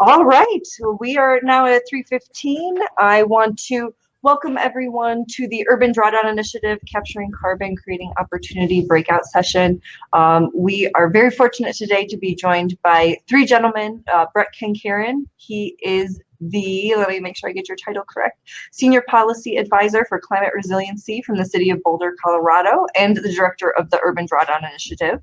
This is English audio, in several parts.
All right, well, we are now at 3:15. I want to welcome everyone to the Urban Drawdown Initiative, Capturing Carbon, Creating Opportunity breakout session. We are very fortunate today to be joined by three gentlemen. Brett KenCairn, he is the, let me make sure I get your title correct, Senior Policy Advisor for Climate Resiliency from the City of Boulder, Colorado, and the Director of the Urban Drawdown Initiative.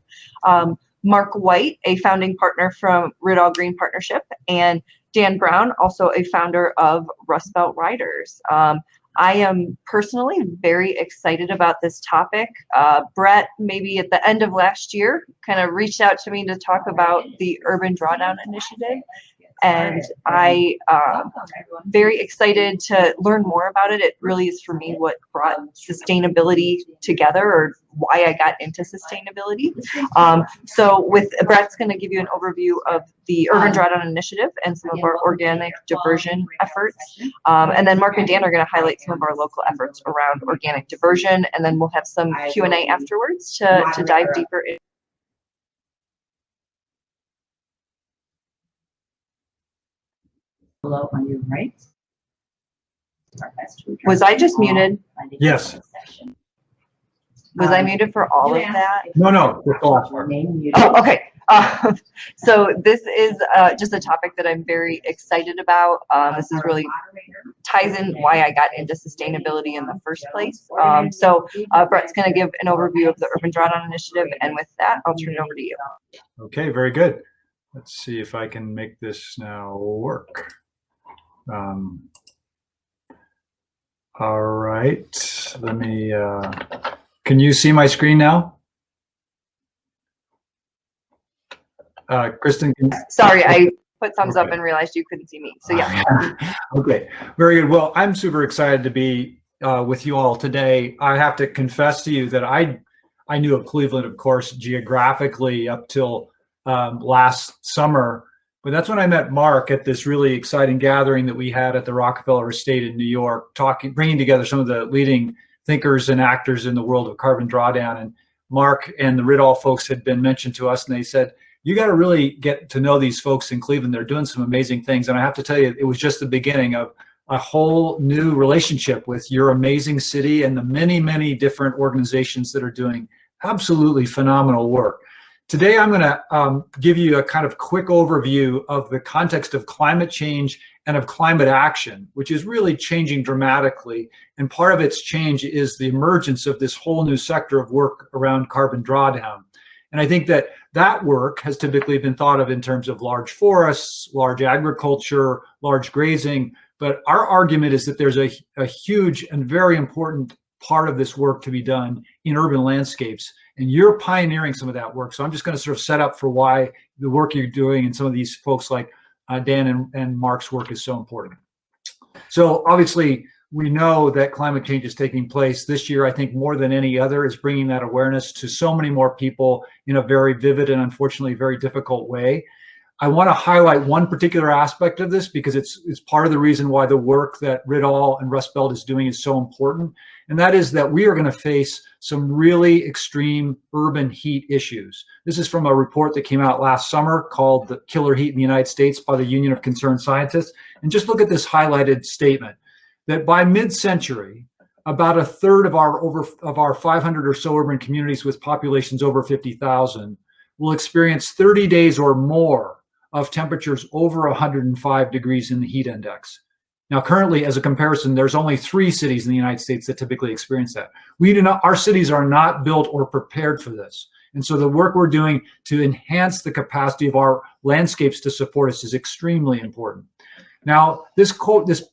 Marc White, a founding partner from Riddall Green Partnership, and Dan Brown, also a founder of Rust Belt Riders. I am personally very excited about this topic. Brett, maybe at the end of last year, kind of reached out to me to talk about the Urban Drawdown Initiative. And I very excited to learn more about it. It really is for me what brought sustainability together, or why I got into sustainability. So with Brett's going to give you an overview of the Urban Drawdown Initiative and some of our organic diversion efforts. And then Marc and Dan are going to highlight some of our local efforts around organic diversion. And then we'll have some Q&A afterwards to dive deeper in. Below on your right. Was I just muted? Yes. Was I muted for all of that? No, that's all. Oh, okay. So this is just a topic that I'm very excited about. This is really ties in why I got into sustainability in the first place. So Brett's going to give an overview of the Urban Drawdown Initiative, and with that, I'll turn it over to you. Okay, very good. Let's see if I can make this now work. All right, let me, can you see my screen now? Kristen? Sorry, I put thumbs up and realized you couldn't see me, so yeah. Okay, very good. Well, I'm super excited to be with you all today. I have to confess to you that I knew of Cleveland, of course, geographically up till last summer. But that's when I met Marc at this really exciting gathering that we had at the Rockefeller Estate in New York, bringing together some of the leading thinkers and actors in the world of carbon drawdown. And Marc and the Riddall folks had been mentioned to us, and they said, you got to really get to know these folks in Cleveland. They're doing some amazing things. And I have to tell you, it was just the beginning of a whole new relationship with your amazing city and the many, many different organizations that are doing absolutely phenomenal work. Today, I'm going to give you a kind of quick overview of the context of climate change and of climate action, which is really changing dramatically. And part of its change is the emergence of this whole new sector of work around carbon drawdown. And I think that that work has typically been thought of in terms of large forests, large agriculture, large grazing. But our argument is that there's a huge and very important part of this work to be done in urban landscapes. And you're pioneering some of that work. So I'm just going to sort of set up for why the work you're doing and some of these folks like Dan and Marc's work is so important. So obviously, we know that climate change is taking place this year. I think more than any other is bringing that awareness to so many more people in a very vivid and unfortunately very difficult way. I want to highlight one particular aspect of this because it's part of the reason why the work that Riddall and Rust Belt is doing is so important. And that is that we are going to face some really extreme urban heat issues. This is from a report that came out last summer called The Killer Heat in the United States by the Union of Concerned Scientists. And just look at this highlighted statement that by mid-century, about a third of our 500 or so urban communities with populations over 50,000 will experience 30 days or more of temperatures over 105 degrees in the heat index. Now, currently, as a comparison, there's only 3 cities in the United States that typically experience that. Our cities are not built or prepared for this. And so the work we're doing to enhance the capacity of our landscapes to support us is extremely important. Now, this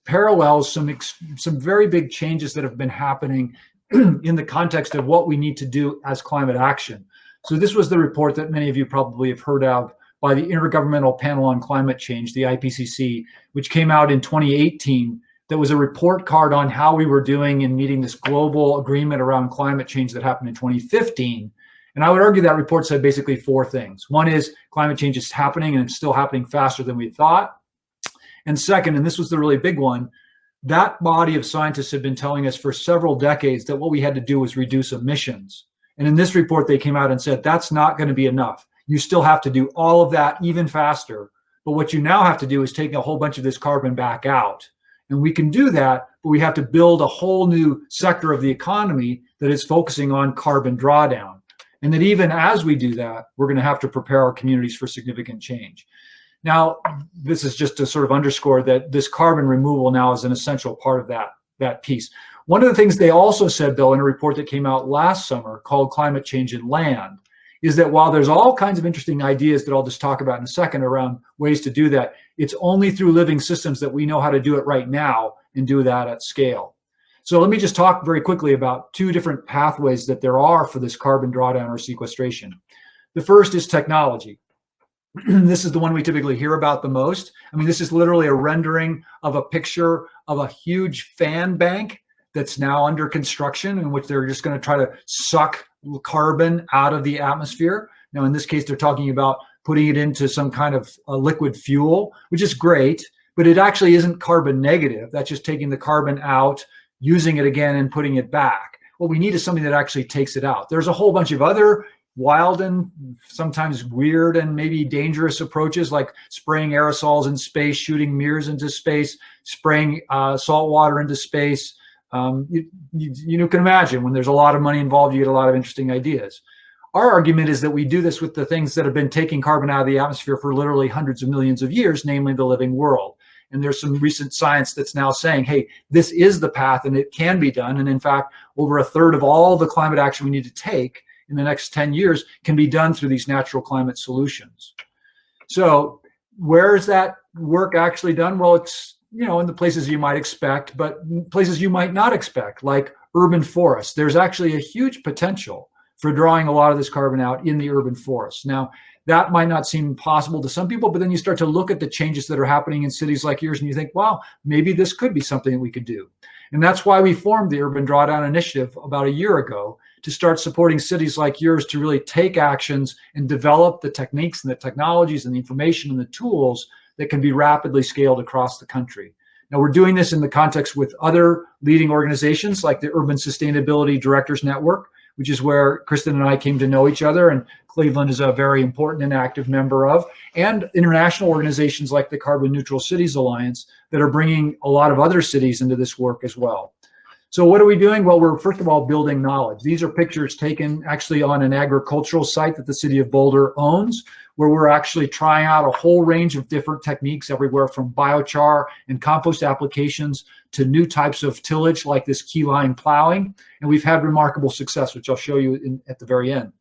parallels some very big changes that have been happening in the context of what we need to do as climate action. So this was the report that many of you probably have heard of by the Intergovernmental Panel on Climate Change, the IPCC, which came out in 2018. That was a report card on how we were doing in meeting this global agreement around climate change that happened in 2015. And I would argue that report said basically 4 things. One is climate change is happening and it's still happening faster than we thought. And second, and this was the really big one, that body of scientists had been telling us for several decades that what we had to do was reduce emissions. And in this report, they came out and said, that's not going to be enough. You still have to do all of that even faster But what you now have to do is take a whole bunch of this carbon back out. And we can do that, but we have to build a whole new sector of the economy that is focusing on carbon drawdown. And that even as we do that, we're going to have to prepare our communities for significant change. Now, this is just to sort of underscore that this carbon removal now is an essential part of that piece. One of the things they also said, though, in a report that came out last summer called Climate Change in Land, is that while there's all kinds of interesting ideas that I'll just talk about in a second around ways to do that, it's only through living systems that we know how to do it right now and do that at scale. So let me just talk very quickly about two different pathways that there are for this carbon drawdown or sequestration. The first is technology. This is the one we typically hear about the most. I mean, this is literally a rendering of a picture of a huge fan bank that's now under construction, in which they're just going to try to suck carbon out of the atmosphere. Now, in this case, they're talking about putting it into some kind of liquid fuel, which is great, but it actually isn't carbon negative. That's just taking the carbon out, using it again, and putting it back. What we need is something that actually takes it out. There's a whole bunch of other wild and sometimes weird and maybe dangerous approaches, like spraying aerosols in space, shooting mirrors into space, spraying salt water into space. You can imagine when there's a lot of money involved, you get a lot of interesting ideas. Our argument is that we do this with the things that have been taking carbon out of the atmosphere for literally hundreds of millions of years, namely the living world. And there's some recent science that's now saying, hey, this is the path and it can be done. And in fact, over a third of all the climate action we need to take in the next 10 years can be done through these natural climate solutions. So where is that work actually done? Well, it's, you know, in the places you might expect, but places you might not expect, like urban forests. There's actually a huge potential for drawing a lot of this carbon out in the urban forests. Now, that might not seem possible to some people, but then you start to look at the changes that are happening in cities like yours and you think, wow, maybe this could be something that we could do. And that's why we formed the Urban Drawdown Initiative about a year ago, to start supporting cities like yours to really take actions and develop the techniques and the technologies and the information and the tools that can be rapidly scaled across the country. Now, we're doing this in the context with other leading organizations like the Urban Sustainability Directors Network, which is where Kristen and I came to know each other, and Cleveland is a very important and active member of, and international organizations like the Carbon Neutral Cities Alliance that are bringing a lot of other cities into this work as well. So what are we doing? Well, we're first of all building knowledge. These are pictures taken actually on an agricultural site that the City of Boulder owns, where we're actually trying out a whole range of different techniques, everywhere from biochar and compost applications to new types of tillage like this keyline plowing. And we've had remarkable success, which I'll show you at the very end.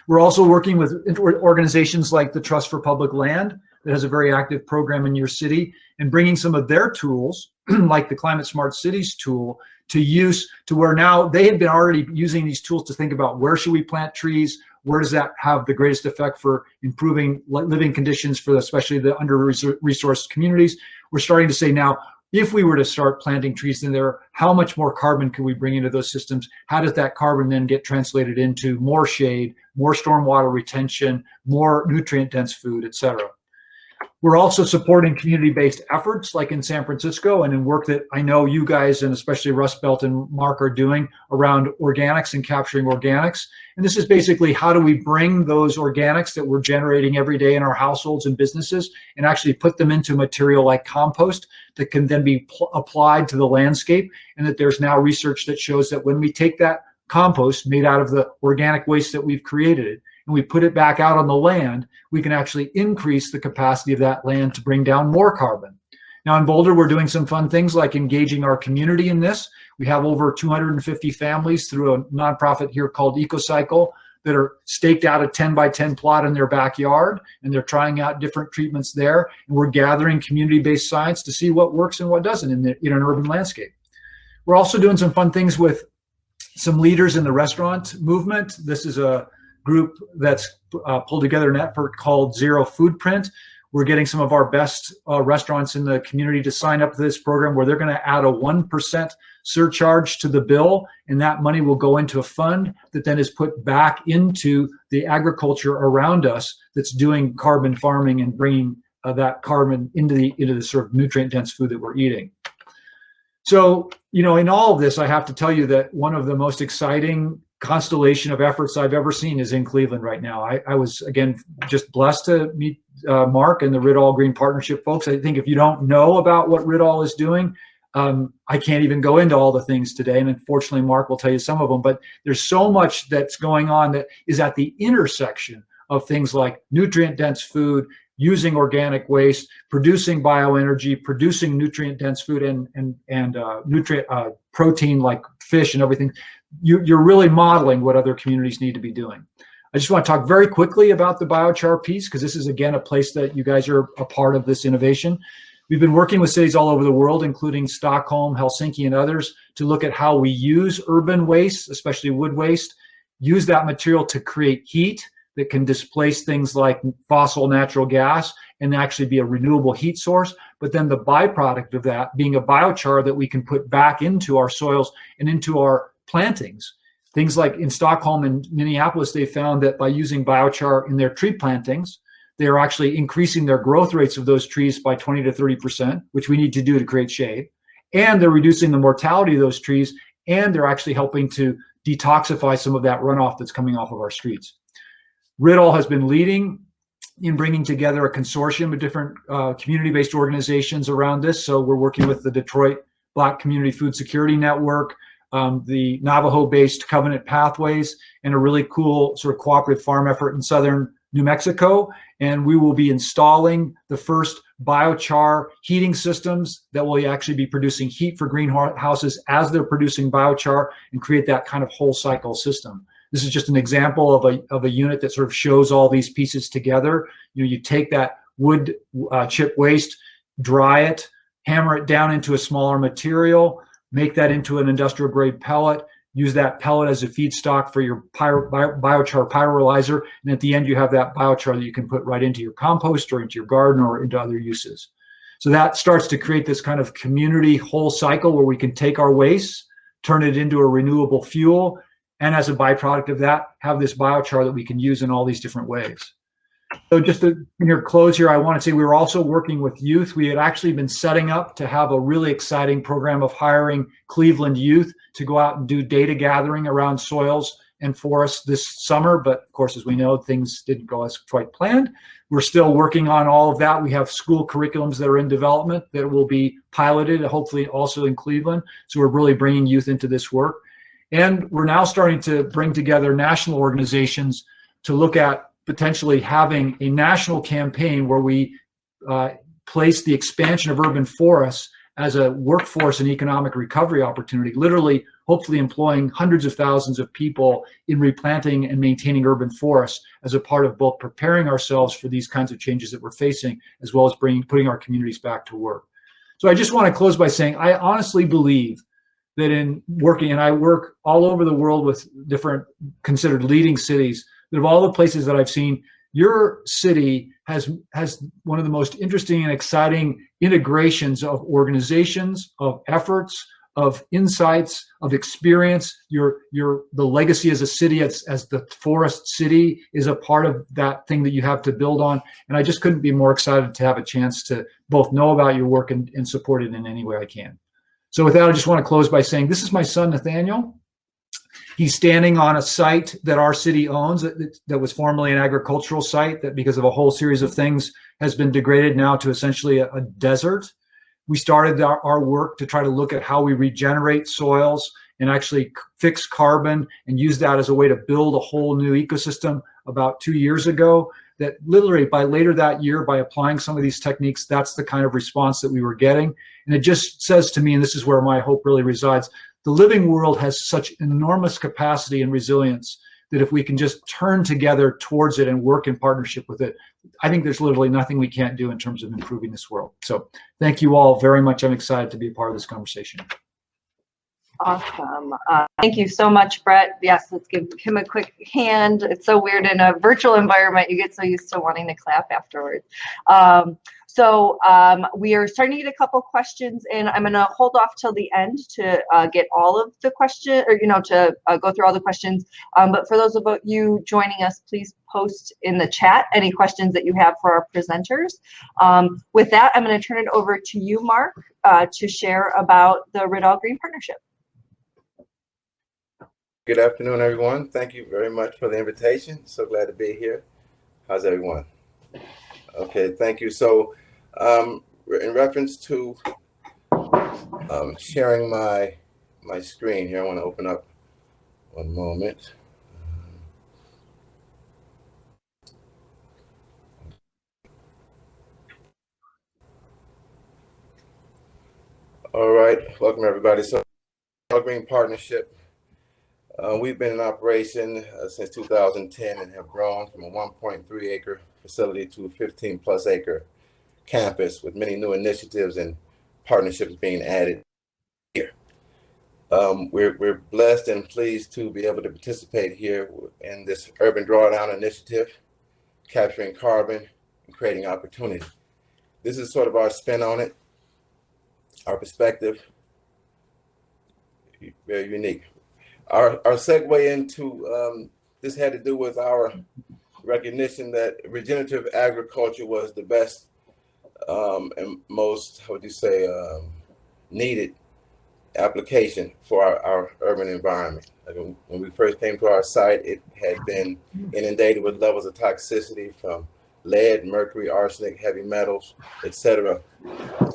We're also working with organizations like the Trust for Public Land that has a very active program in your city, and bringing some of their tools, like the Climate Smart Cities tool, to use to where now they had been already using these tools to think about where should we plant trees, where does that have the greatest effect for improving living conditions for especially the under-resourced communities. We're starting to say now, if we were to start planting trees in there, how much more carbon can we bring into those systems? How does that carbon then get translated into more shade, more stormwater retention, more nutrient-dense food, et cetera? We're also supporting community-based efforts like in San Francisco, and in work that I know you guys and especially Rust Belt and Marc are doing around organics and capturing organics. And this is basically how do we bring those organics that we're generating every day in our households and businesses and actually put them into material like compost that can then be applied to the landscape, and that there's now research that shows that when we take that compost made out of the organic waste that we've created and we put it back out on the land, we can actually increase the capacity of that land to bring down more carbon. Now in Boulder, we're doing some fun things like engaging our community in this. We have over 250 families through a nonprofit here called EcoCycle that are staked out a 10 by 10 plot in their backyard, and they're trying out different treatments there. And we're gathering community-based science to see what works and what doesn't in an urban landscape. We're also doing some fun things with some leaders in the restaurant movement. This is a group that's pulled together an effort called Zero Footprint. We're getting some of our best restaurants in the community to sign up to this program, where they're going to add a 1% surcharge to the bill, and that money will go into a fund that then is put back into the agriculture around us that's doing carbon farming and bringing that carbon into the sort of nutrient-dense food that we're eating. So, you know, in all of this, I have to tell you that one of the most exciting constellation of efforts I've ever seen is in Cleveland right now. I was, again, just blessed to meet Marc and the Ridall Green Partnership folks. I think if you don't know about what Ridall is doing, I can't even go into all the things today. And unfortunately, Marc will tell you some of them, but there's so much that's going on that is at the intersection of things like nutrient-dense food, using organic waste, producing bioenergy, producing nutrient-dense food and nutrient protein like fish and everything. You're really modeling what other communities need to be doing. I just want to talk very quickly about the biochar piece, because this is, again, a place that you guys are a part of this innovation. We've been working with cities all over the world, including Stockholm, Helsinki, and others, to look at how we use urban waste, especially wood waste, use that material to create heat that can displace things like fossil natural gas and actually be a renewable heat source. But then the byproduct of that being a biochar that we can put back into our soils and into our plantings. Things like in Stockholm and Minneapolis, they found that by using biochar in their tree plantings, they are actually increasing their growth rates of those trees by 20 to 30%, which we need to do to create shade. And they're reducing the mortality of those trees, and they're actually helping to detoxify some of that runoff that's coming off of our streets. Ridall has been leading in bringing together a consortium of different community-based organizations around this. So we're working with the Detroit Black Community Food Security Network, the Navajo-based Covenant Pathways, and a really cool sort of cooperative farm effort in southern New Mexico. And we will be installing the first biochar heating systems that will actually be producing heat for greenhouses as they're producing biochar and create that kind of whole cycle system. This is just an example of a unit that sort of shows all these pieces together. You take that wood chip waste, dry it, hammer it down into a smaller material, make that into an industrial grade pellet, use that pellet as a feedstock for your biochar pyrolyzer, and at the end you have that biochar that you can put right into your compost or into your garden or into other uses. So that starts to create this kind of community whole cycle where we can take our waste, turn it into a renewable fuel, and as a byproduct of that, have this biochar that we can use in all these different ways. So just to close here, I want to say we were also working with youth. We had actually been setting up to have a really exciting program of hiring Cleveland youth to go out and do data gathering around soils and forests this summer. But of course, as we know, things didn't go as quite planned. We're still working on all of that. We have school curriculums that are in development that will be piloted, hopefully also in Cleveland. So we're really bringing youth into this work. And we're now starting to bring together national organizations to look at potentially having a national campaign where we place the expansion of urban forests as a workforce and economic recovery opportunity, literally, hopefully employing hundreds of thousands of people in replanting and maintaining urban forests as a part of both preparing ourselves for these kinds of changes that we're facing, as well as putting our communities back to work. So I just want to close by saying, I honestly believe that in working, and I work all over the world with different considered leading cities, that of all the places that I've seen, your city has one of the most interesting and exciting integrations of organizations, of efforts, of insights, of experience. The legacy as a city, as the forest city, is a part of that thing that you have to build on. And I just couldn't be more excited to have a chance to both know about your work and support it in any way I can. So with that, I just want to close by saying, this is my son, Nathaniel. He's standing on a site that our city owns that was formerly an agricultural site that, because of a whole series of things, has been degraded now to essentially a desert. We started our work to try to look at how we regenerate soils and actually fix carbon and use that as a way to build a whole new ecosystem about 2 years ago. That literally by later that year, by applying some of these techniques, that's the kind of response that we were getting. And it just says to me, and this is where my hope really resides, the living world has such enormous capacity and resilience that if we can just turn together towards it and work in partnership with it, I think there's literally nothing we can't do in terms of improving this world. So thank you all very much. I'm excited to be a part of this conversation. Awesome. Thank you so much, Brett. Yes, let's give him a quick hand. It's so weird in a virtual environment. You get so used to wanting to clap afterwards. We are starting to get a couple questions in. I'm going to hold off till the end to get all of the questions, or to go through all the questions. But for those of you joining us, please post in the chat any questions that you have for our presenters. With that, I'm going to turn it over to you, Marc, to share about the Ridall Green Partnership. Good afternoon, everyone. Thank you very much for the invitation. So glad to be here. How's everyone? Okay, thank you. So, in reference to sharing my screen here, I want to open up one moment. All right, welcome everybody. So, Green Partnership, we've been in operation since 2010 and have grown from a 1.3 acre facility to a 15 plus acre campus with many new initiatives and partnerships being added here. We're blessed and pleased to be able to participate here in this Urban Drawdown Initiative, capturing carbon and creating opportunity. This is sort of our spin on it, our perspective, very unique. Our segue into this had to do with our recognition that regenerative agriculture was the best and most, how would you say, needed application for our urban environment. Like when we first came to our site, it had been inundated with levels of toxicity from lead, mercury, arsenic, heavy metals, etc.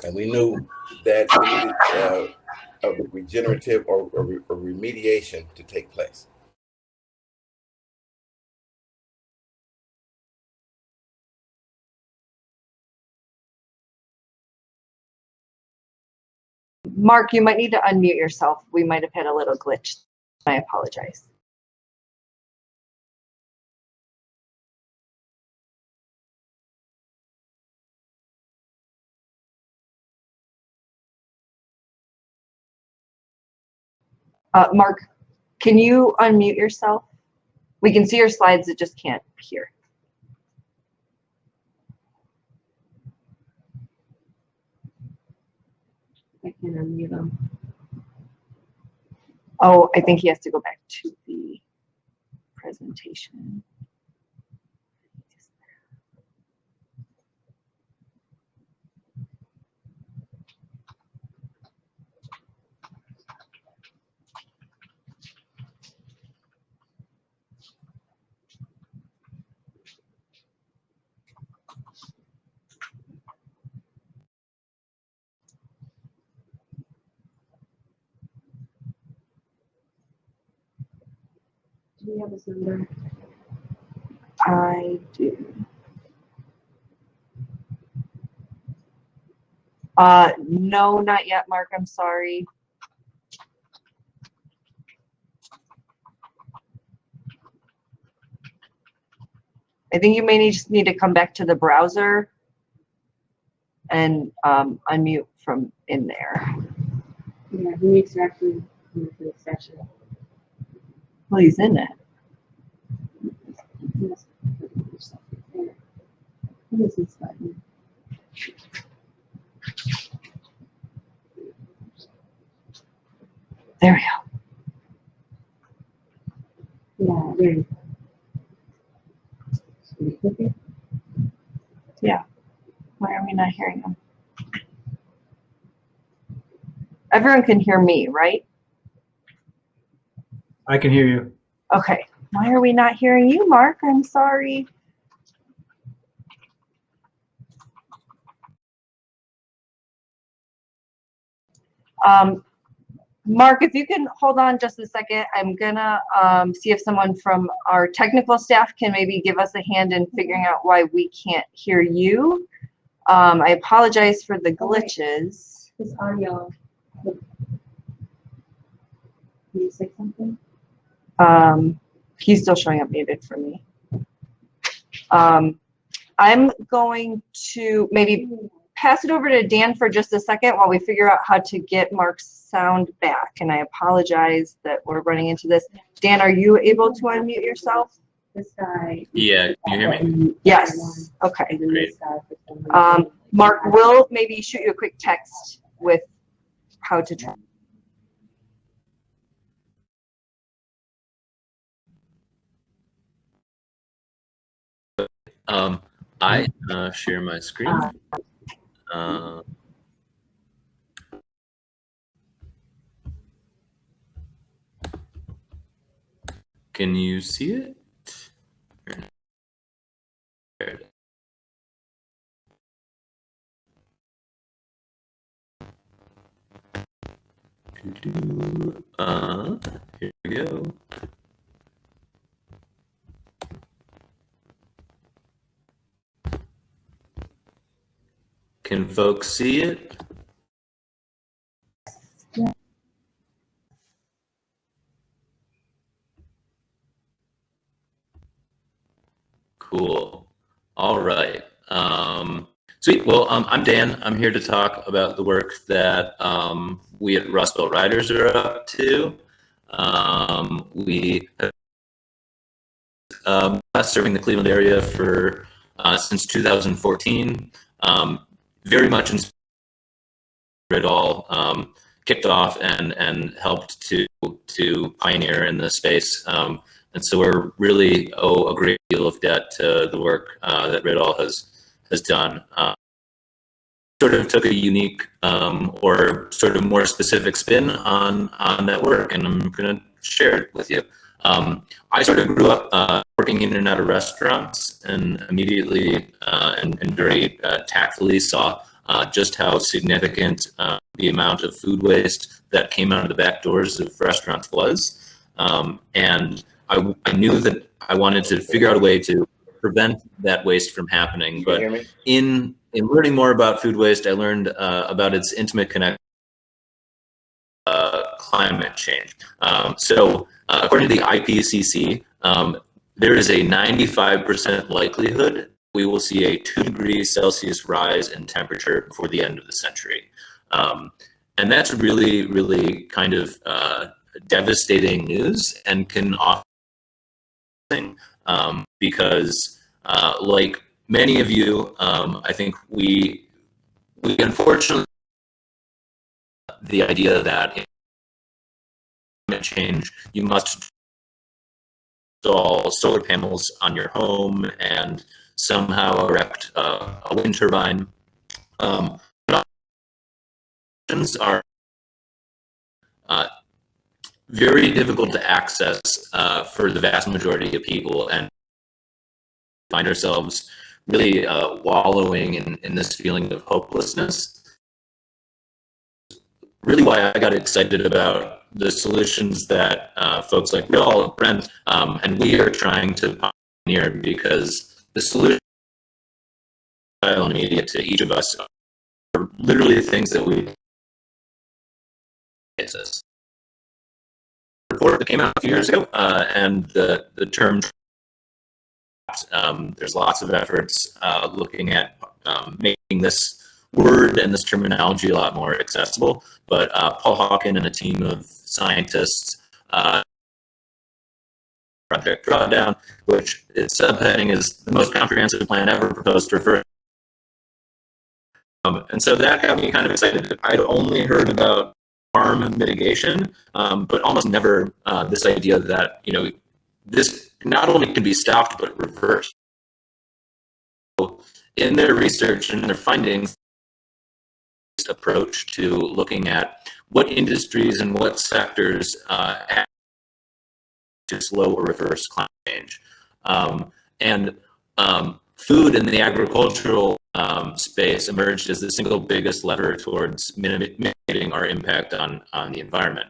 And we knew that we needed a regenerative or remediation to take place. Mark, you might need to unmute yourself. We might have had a little glitch. I apologize. Mark, can you unmute yourself? We can see your slides, it just can't hear. I can unmute him. Oh, I think he has to go back to the presentation. Do we have his number? I do. No, not yet, Mark. I'm sorry. I think you may just need to come back to the browser and unmute from in there. Yeah, he needs to actually come to the session. Well, he's in it. Yes. What is this button? There we go. Yeah, there you go. Should we click it? Yeah. Why are we not hearing him? Everyone can hear me, right? I can hear you. Okay. Why are we not hearing you, Mark? I'm sorry. Mark, if you can hold on just a second, I'm gonna see if someone from our technical staff can maybe give us a hand in figuring out why we can't hear you. I apologize for the glitches. This audio. Can you say something? He's still showing up muted for me. I'm going to maybe pass it over to Dan for just a second while we figure out how to get Mark's sound back. And I apologize that we're running into this. Dan, are you able to unmute yourself? This guy. Yeah, can you hear me? Yes. Okay. Great. Mark, we'll maybe shoot you a quick text with how to try. I share my screen. Can you see it? There it is. Here we go. Can folks see it? Cool. All right. Sweet. Well, I'm Dan. I'm here to talk about the work that we at Rust Belt Riders are up to. We have serving the Cleveland area for since 2014. Very much inspired it all. Kicked off and helped to pioneer in this space. And so we're really owe a great deal of debt to the work that Riddall has done. Sort of took a unique or sort of more specific spin on that work, and I'm going to share it with you. I sort of grew up working in and out of restaurants, and immediately and very tactfully saw just how significant the amount of food waste that came out of the back doors of restaurants was. And I knew that I wanted to figure out a way to prevent that waste from happening. But in learning more about food waste, I learned about its intimate connection to climate change. So according to the IPCC, there is a 95% likelihood we will see a 2 degrees Celsius rise in temperature before the end of the century. And that's really, really kind of devastating news, and can often because like many of you, I think we unfortunately the idea that in climate change you must install solar panels on your home and somehow erect a wind turbine. Options are very difficult to access for the vast majority of people, and find ourselves really wallowing in this feeling of hopelessness. Really why I got excited about the solutions that folks like Bill, Brent, and we are trying to pioneer, because the solution immediate to each of us are literally things that we exist. Report that came out a few years ago, and the term there's lots of efforts looking at making this word and this terminology a lot more accessible. But Paul Hawken and a team of scientists, Project Drawdown, which its subheading is the most comprehensive plan ever proposed to refer. And so that got me kind of excited. I'd only heard about harm mitigation, but almost never this idea that, you know, this not only can be stopped but reversed. So in their research and their findings, approach to looking at what industries and what sectors act to slow or reverse climate change, and food in the agricultural space emerged as the single biggest lever towards mitigating our impact on the environment.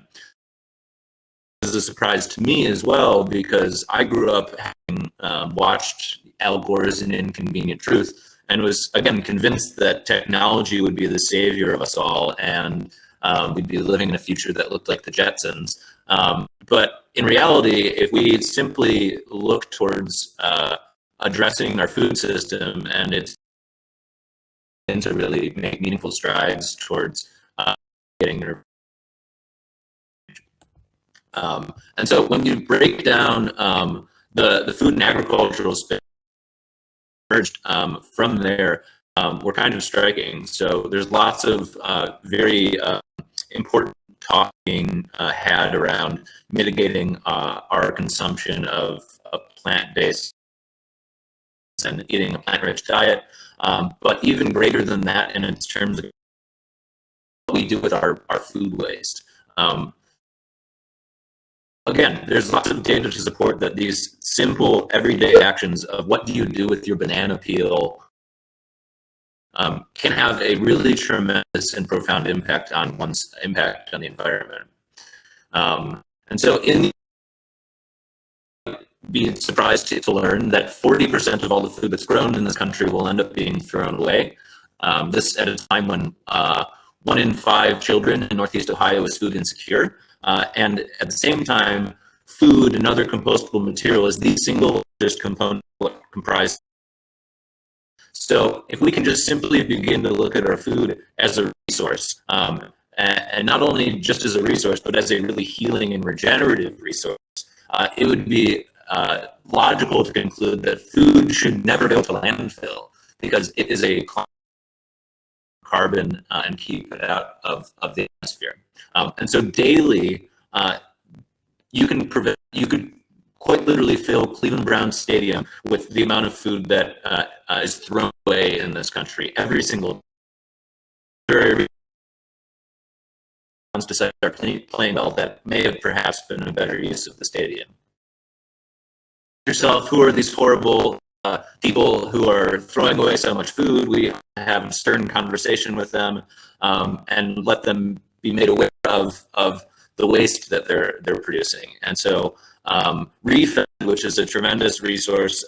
This is a surprise to me as well, because I grew up having watched Al Gore's An Inconvenient Truth, and was, again, convinced that technology would be the savior of us all, and we'd be living in a future that looked like the Jetsons. But in reality, if we simply look towards addressing our food system and it's to really make meaningful strides towards getting there. And so when you break down the food and agricultural space, from there, were kind of striking. So there's lots of very important talking had around mitigating our consumption of plant-based and eating a plant-rich diet, but even greater than that in terms of what we do with our food waste. Again, there's lots of data to support that these simple everyday actions of what do you do with your banana peel can have a really tremendous and profound impact on one's impact on the environment. And so be surprised to learn that 40% of all the food that's grown in this country will end up being thrown away. This at a time when 1 in 5 children in Northeast Ohio is food insecure. And at the same time, food and other compostable material is the single largest component what comprise. So if we can just simply begin to look at our food as a resource, and not only just as a resource, but as a really healing and regenerative resource, it would be logical to conclude that food should never go to landfill because it is a carbon and keep it out of the atmosphere. And so daily, you could quite literally fill Cleveland Browns Stadium with the amount of food that is thrown away in this country every single day. To start playing well, that may have perhaps been a better use of the stadium. Yourself, who are these horrible people who are throwing away so much food? We have a stern conversation with them and let them be made aware of the waste that they're producing. And so ReFed, which is a tremendous resource,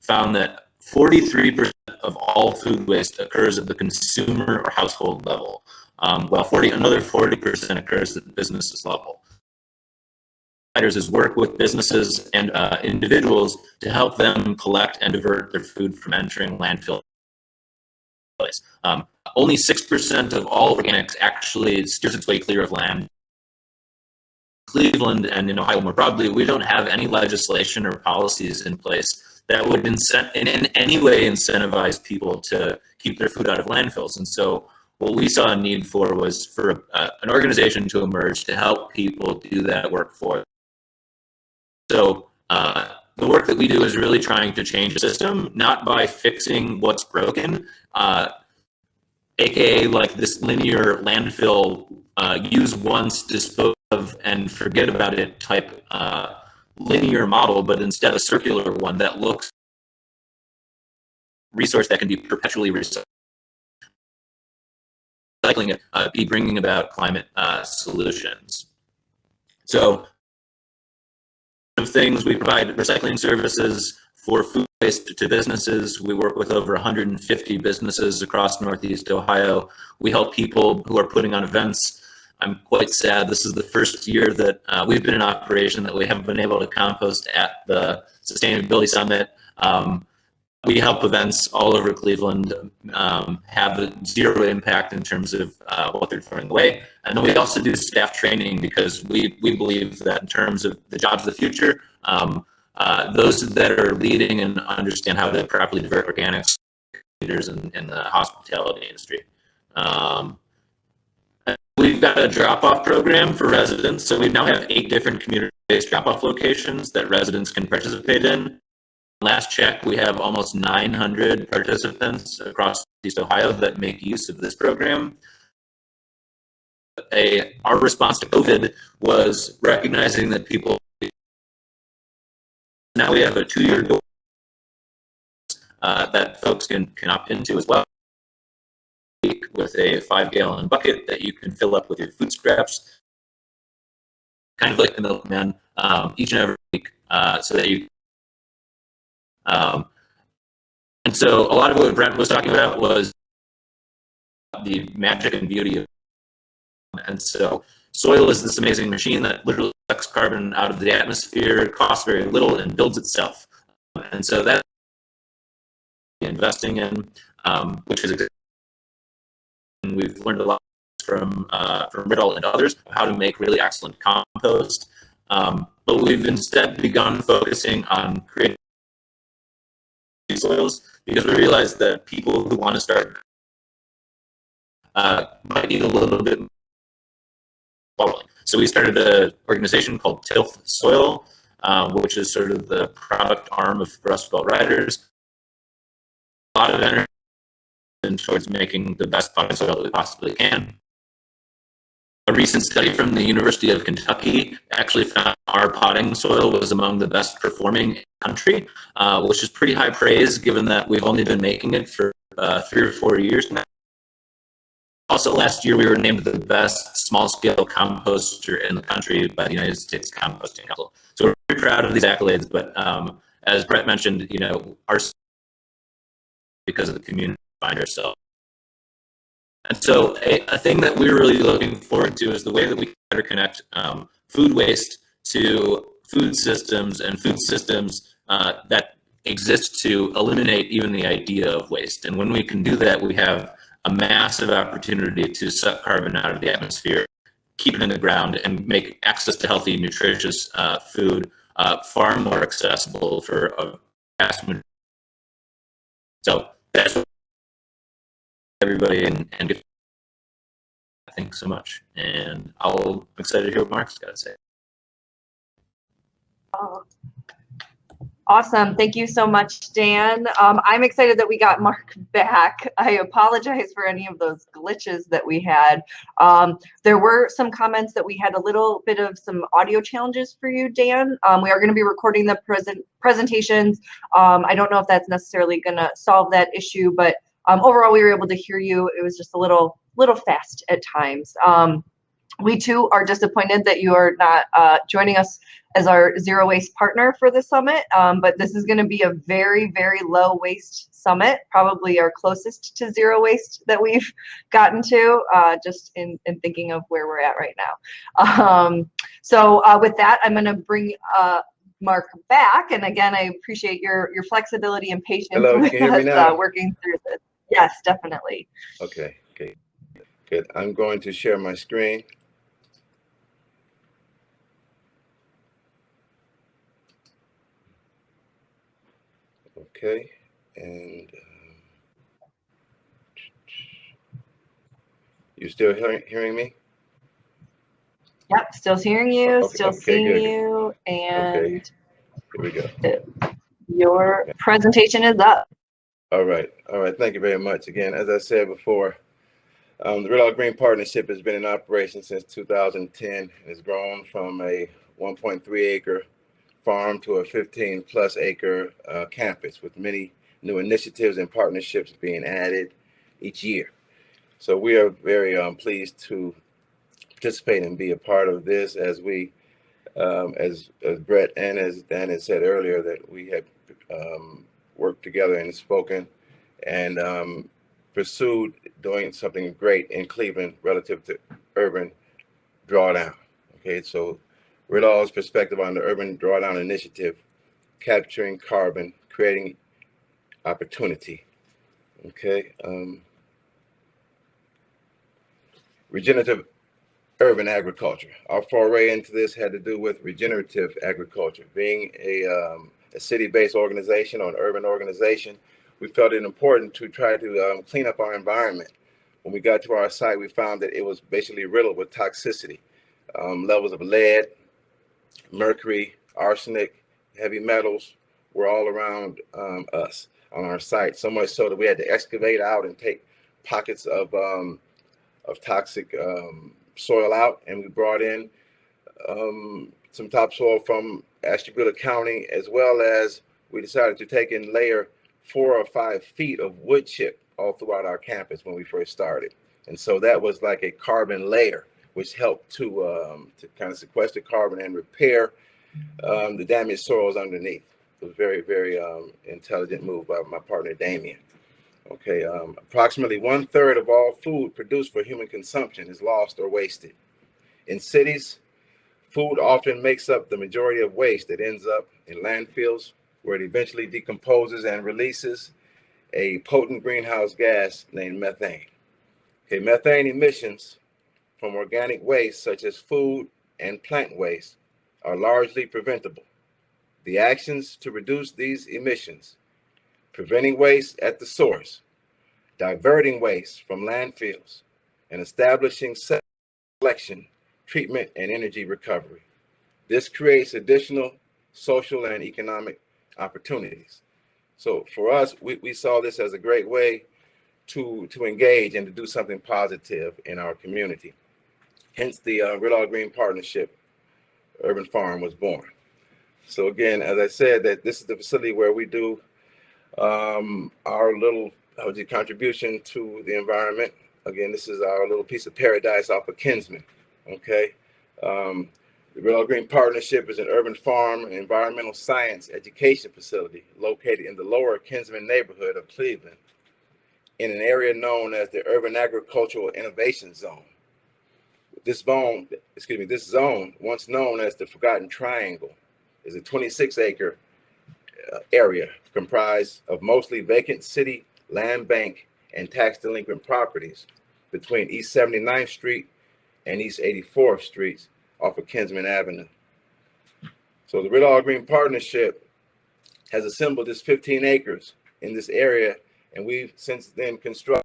found that 43% of all food waste occurs at the consumer or household level, while another 40% occurs at the businesses level. Is work with businesses and individuals to help them collect and divert their food from entering landfill. Only 6% of all organics actually steers its way clear of land. Cleveland and in Ohio more broadly, we don't have any legislation or policies in place that would in any way incentivize people to keep their food out of landfills. And so what we saw a need for was for an organization to emerge to help people do that work for them. So the work that we do is really trying to change the system, not by fixing what's broken, aka like this linear landfill, use once, dispose of, and forget about it type linear model, but instead a circular one that looks resource that can be perpetually recycling it, be bringing about climate solutions. So of things, we provide recycling services for food waste to businesses. We work with over 150 businesses across Northeast Ohio. We help people who are putting on events. I'm quite sad. This is the first year that we've been in operation that we haven't been able to compost at the Sustainability Summit. We help events all over Cleveland have a zero impact in terms of what they're throwing away. And then we also do staff training because we believe that in terms of the jobs of the future, those that are leading and understand how to properly divert organics, leaders in the hospitality industry. We've got a drop-off program for residents. So we now have 8 different community-based drop-off locations that residents can participate in. Last check, we have almost 900 participants across East Ohio that make use of this program. Our response to COVID was recognizing that people, now we have a 2-year goal that folks can opt into as well, with a 5-gallon bucket that you can fill up with your food scraps, kind of like the milkman, each and every week, so that you and so a lot of what Brent was talking about was the magic and beauty of, and so soil is this amazing machine that literally sucks carbon out of the atmosphere, costs very little, and builds itself. And so that's investing in, which is, and we've learned a lot from Riddle and others how to make really excellent compost. But we've instead begun focusing on creating soils because we realized that people who want to start might need a little bit more. So we started an organization called Tilth Soil, which is sort of the product arm of Rust Belt Riders. A lot of energy towards making the best potting soil that we possibly can. A recent study from the University of Kentucky actually found our potting soil was among the best performing in the country, which is pretty high praise given that we've only been making it for 3 or 4 years now. Also, last year we were named the best small-scale composter in the country by the United States Composting Council. So we're very proud of these accolades. But as Brett mentioned, our because of the community we find ourselves. And so a thing that we're really looking forward to is the way that we better connect food waste to food systems and food systems that exist to eliminate even the idea of waste. And when we can do that, we have a massive opportunity to suck carbon out of the atmosphere, keep it in the ground, and make access to healthy, nutritious food far more accessible for a vast majority. So that's what everybody and get. Thanks so much, and I'm excited to hear what Marc's got to say. Awesome. Thank you so much, Dan. I'm excited that we got Marc back. I apologize for any of those glitches that we had. There were some comments that we had a little bit of some audio challenges for you, Dan. We are going to be recording the presentations. I don't know if that's necessarily going to solve that issue, but overall we were able to hear you. It was just a little fast at times. We too are disappointed that you are not joining us as our zero waste partner for the summit, but this is going to be a very, very low waste summit, probably our closest to zero waste that we've gotten to, just in thinking of where we're at right now. So with that, I'm going to bring Marc back, and again, I appreciate your flexibility and patience with us working through this. Yes, definitely. Okay, good. I'm going to share my screen. Okay, and you still hearing me? Yep, still hearing you, Okay, still seeing good. you, and here we go. Your presentation is up. All right. Thank you very much. Again, as I said before, the Red All Green Partnership has been in operation since 2010 and has grown from a 1.3 acre farm to a 15 plus acre campus with many new initiatives and partnerships being added each year. So we are very pleased to participate and be a part of this as we, as Brett and as Dan had said earlier, that we have worked together and spoken and pursued doing something great in Cleveland relative to urban drawdown. Okay, so Red All's perspective on the Urban Drawdown Initiative, capturing carbon, creating opportunity. Okay, regenerative urban agriculture. Our foray into this had to do with regenerative agriculture. Being a city-based organization or an urban organization, we felt it important to try to clean up our environment. When we got to our site, we found that it was basically riddled with toxicity. Levels of lead, mercury, arsenic, heavy metals were all around us on our site, so much so that we had to excavate out and take pockets of toxic soil out, and we brought in some topsoil from Ashtabula County, as well as we decided to take and layer 4 or 5 feet of wood chip all throughout our campus when we first started. And so that was like a carbon layer, which helped to kind of sequester carbon and repair the damaged soils underneath. It was a very, very intelligent move by my partner, Damien. Okay, approximately 1/3 of all food produced for human consumption is lost or wasted. In cities, food often makes up the majority of waste that ends up in landfills, where it eventually decomposes and releases a potent greenhouse gas named methane. Okay, methane emissions from organic waste, such as food and plant waste, are largely preventable. The actions to reduce these emissions: preventing waste at the source, diverting waste from landfills, and establishing collection, treatment, and energy recovery. This creates additional social and economic opportunities. So for us, we saw this as a great way to engage and to do something positive in our community. Hence the Red Green Partnership Urban Farm was born. So again, as I said, that this is the facility where we do our little contribution to the environment. Again, this is our little piece of paradise off of Kinsman. Okay. The Red Green Partnership is an urban farm and environmental science education facility located in the lower Kinsman neighborhood of Cleveland in an area known as the Urban Agricultural Innovation Zone. This zone, once known as the Forgotten Triangle, is a 26-acre area comprised of mostly vacant city land bank and tax delinquent properties between East 79th Street and East 84th Streets off of Kinsman Avenue. So the Red Green Partnership has assembled this 15 acres in this area, and we've since then constructed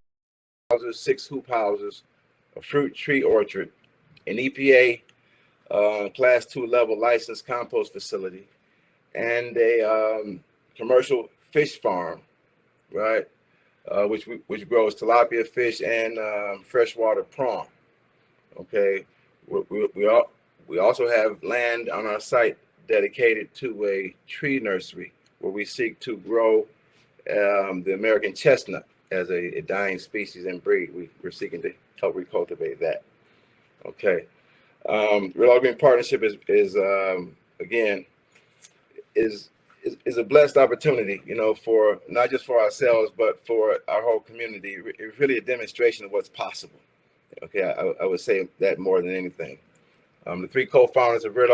houses, 6 hoop houses, a fruit tree orchard, an EPA Class 2 level licensed compost facility, and a commercial fish farm, right, which grows tilapia fish and freshwater prawn. Okay, we also have land on our site dedicated to a tree nursery where we seek to grow the American chestnut as a dying species and breed. We're seeking to help recultivate that. Okay, Red Green Partnership is a blessed opportunity, you know, for not just for ourselves, but for our whole community. It's really a demonstration of what's possible. Okay, I would say that more than anything. The 3 co-founders of Red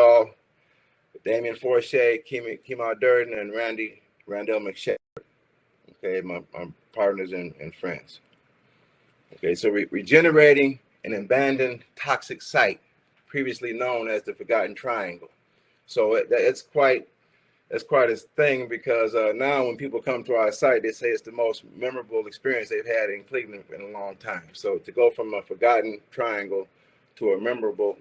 Damien Forche, Kemar Durden, and Randall McShepard. Okay, my partners and friends. Okay, so regenerating an abandoned toxic site previously known as the Forgotten Triangle. So it's quite a thing, because now when people come to our site, they say it's the most memorable experience they've had in Cleveland in a long time. So to go from a forgotten triangle to a memorable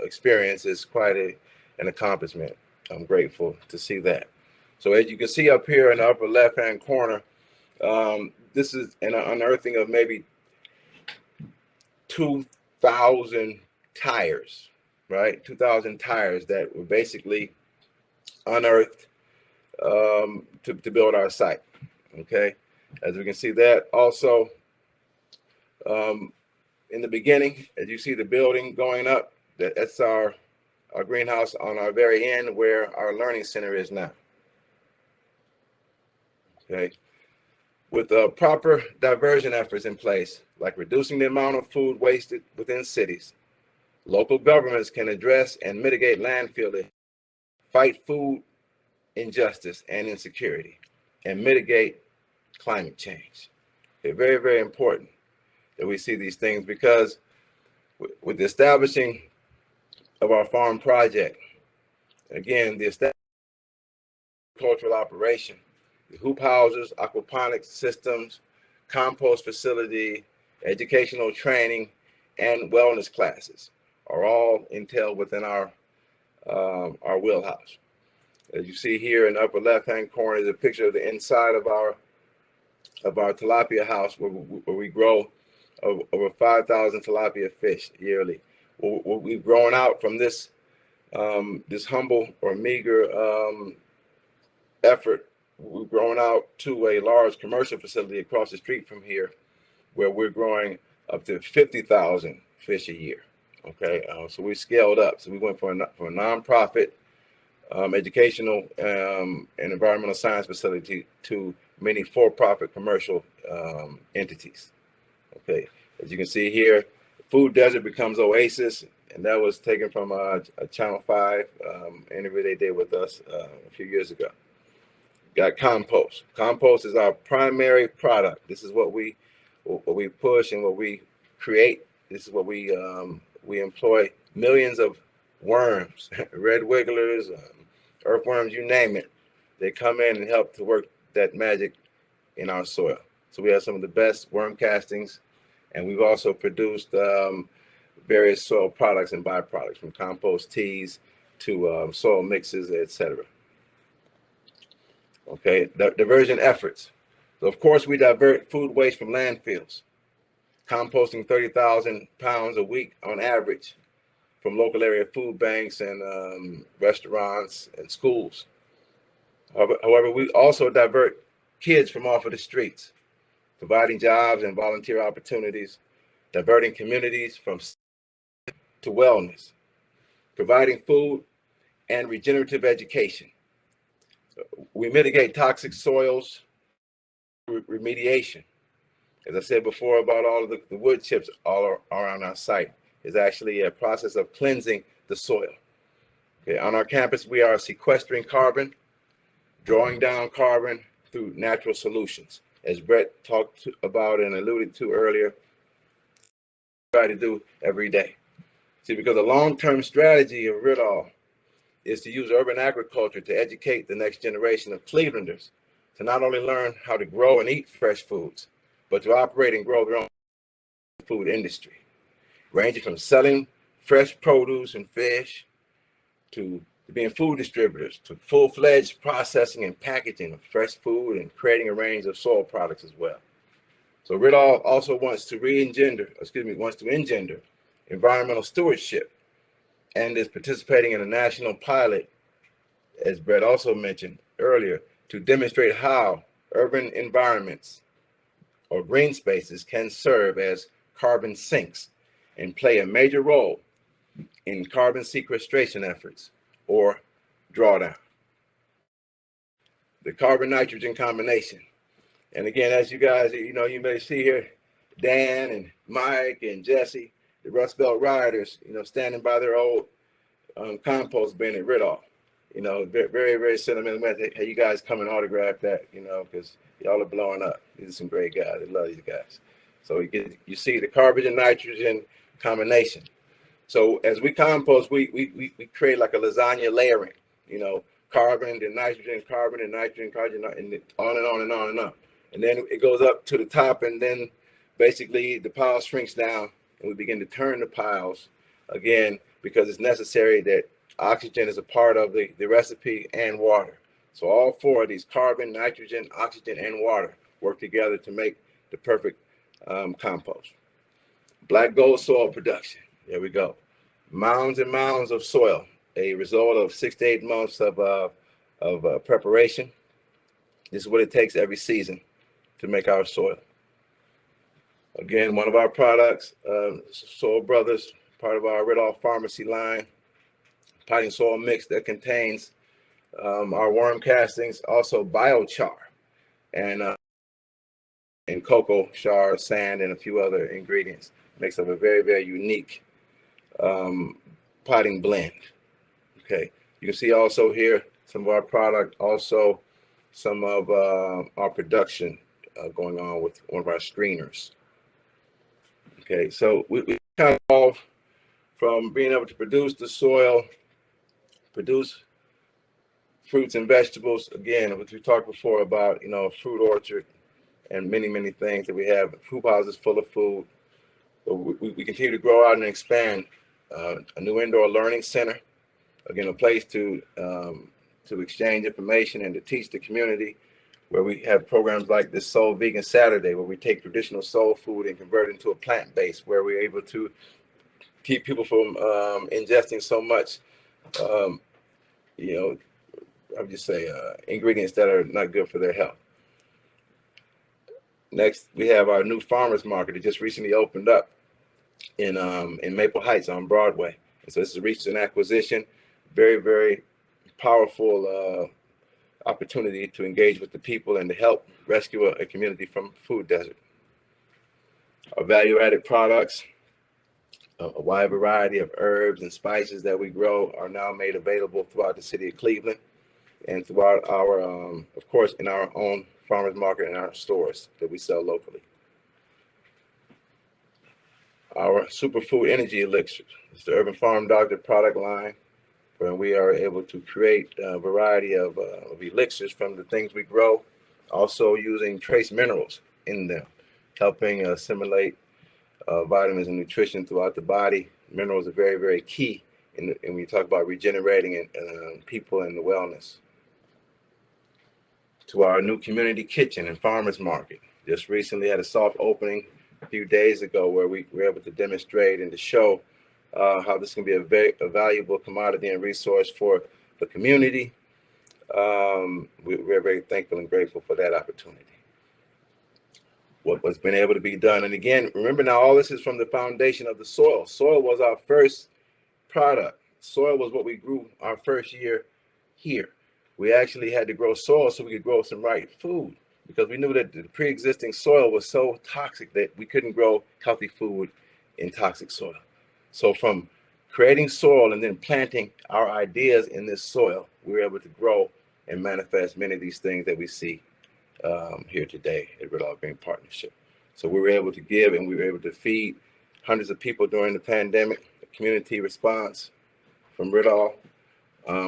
experience is quite an accomplishment. I'm grateful to see that. So as you can see up here in the upper left-hand corner, this is an unearthing of maybe 2,000 tires, right? 2,000 tires that were basically unearthed to build our site. Okay, as we can see that also in the beginning, as you see the building going up, that's our greenhouse on our very end where our learning center is now. Okay, with proper diversion efforts in place, like reducing the amount of food wasted within cities, local governments can address and mitigate landfill, fight food injustice and insecurity, and mitigate climate change. Okay, very, very important that we see these things, because with the establishing of our farm project, again, the establishment of cultural operation, the hoop houses, aquaponics systems, compost facility, educational training, and wellness classes are all entailed within our wheelhouse. As you see here in the upper left-hand corner is a picture of the inside of our tilapia house, where we grow over 5,000 tilapia fish yearly. We've grown out from this humble or meager effort. We've grown out to a large commercial facility across the street from here, where we're growing up to 50,000 fish a year. Okay, so we scaled up. So we went from a nonprofit educational and environmental science facility to many for-profit commercial entities. Okay, as you can see here, food desert becomes oasis, and that was taken from a Channel 5 interview they did with us a few years ago. Got compost. Compost is our primary product. This is what we push and what we create. This is what we employ millions of worms, red wigglers, earthworms, you name it. They come in and help to work that magic in our soil. So we have some of the best worm castings, and we've also produced various soil products and byproducts, from compost teas to soil mixes, etc. Okay, diversion efforts. So of course we divert food waste from landfills, composting 30,000 pounds a week on average from local area food banks and restaurants and schools. However, we also divert kids from off of the streets, providing jobs and volunteer opportunities, diverting communities from to wellness, providing food and regenerative education. We mitigate toxic soils, remediation. As I said before about all of the wood chips all around our site is actually a process of cleansing the soil. Okay, on our campus, we are sequestering carbon, drawing down carbon through natural solutions. As Brett talked about and alluded to earlier, try to do every day. See, because the long-term strategy of Ritol is to use urban agriculture to educate the next generation of Clevelanders to not only learn how to grow and eat fresh foods, but to operate and grow their own food industry, ranging from selling fresh produce and fish to being food distributors, to full-fledged processing and packaging of fresh food and creating a range of soil products as well. So Ritol also wants to engender environmental stewardship and is participating in a national pilot, as Brett also mentioned earlier, to demonstrate how urban environments or green spaces can serve as carbon sinks and play a major role in carbon sequestration efforts or drawdown. The carbon nitrogen combination. And again, as you guys, you may see here, Dan and Mike and Jesse, the Rust Belt Riders, standing by their old compost bin at Ritol. Very, very sentimental. Hey, you guys come and autograph that, because y'all are blowing up. These are some great guys. I love these guys. So you see the carbon and nitrogen combination. So as we compost, we create like a lasagna layering, carbon and nitrogen, and on and on and on and on. And then it goes up to the top, and then basically the pile shrinks down, and we begin to turn the piles again, because it's necessary that oxygen is a part of the recipe and water. So all four of these, carbon, nitrogen, oxygen, and water, work together to make the perfect compost. Black gold soil production. There we go. Mounds and mounds of soil, a result of 6 to 8 months of preparation. This is what it takes every season to make our soil. Again, one of our products, Soil Brothers, part of our Ritol Pharmacy line, potting soil mix that contains our worm castings, also biochar, and cocoa char, sand, and a few other ingredients. Makes up a very, very unique potting blend. Okay, you can see also here some of our product, also some of our production going on with one of our screeners. Okay, so we kind of evolved from being able to produce the soil, produce fruits and vegetables. Again, what we talked before about, a fruit orchard and many, many things that we have, food houses full of food. But we continue to grow out and expand a new indoor learning center. Again, a place to exchange information and to teach the community, where we have programs like this Soul Vegan Saturday, where we take traditional soul food and convert it into a plant-based, where we're able to keep people from ingesting so much, ingredients that are not good for their health. Next, we have our new farmers market that just recently opened up in Maple Heights on Broadway. And so this is a recent acquisition, very, very powerful opportunity to engage with the people and to help rescue a community from food desert. Our value-added products, a wide variety of herbs and spices that we grow, are now made available throughout the city of Cleveland and throughout our, of course, in our own farmers market and our stores that we sell locally. Our Superfood Energy Elixir is the Urban Farm Doctor product line, where we are able to create a variety of elixirs from the things we grow, also using trace minerals in them, helping assimilate vitamins and nutrition throughout the body. Minerals are very, very key when we talk about regenerating people and the wellness. To our new community kitchen and farmers market. Just recently had a soft opening a few days ago, where we were able to demonstrate and to show how this can be a valuable commodity and resource for the community. We're very thankful and grateful for that opportunity. What's been able to be done. And again, remember now, all this is from the foundation of the soil. Soil was our first product. Soil was what we grew our first year here. We actually had to grow soil so we could grow some right food, because we knew that the pre-existing soil was so toxic that we couldn't grow healthy food in toxic soil. So from creating soil and then planting our ideas in this soil, we were able to grow and manifest many of these things that we see here today at Red All Green Partnership. So we were able to give, and we were able to feed hundreds of people during the pandemic. The community response from Red All.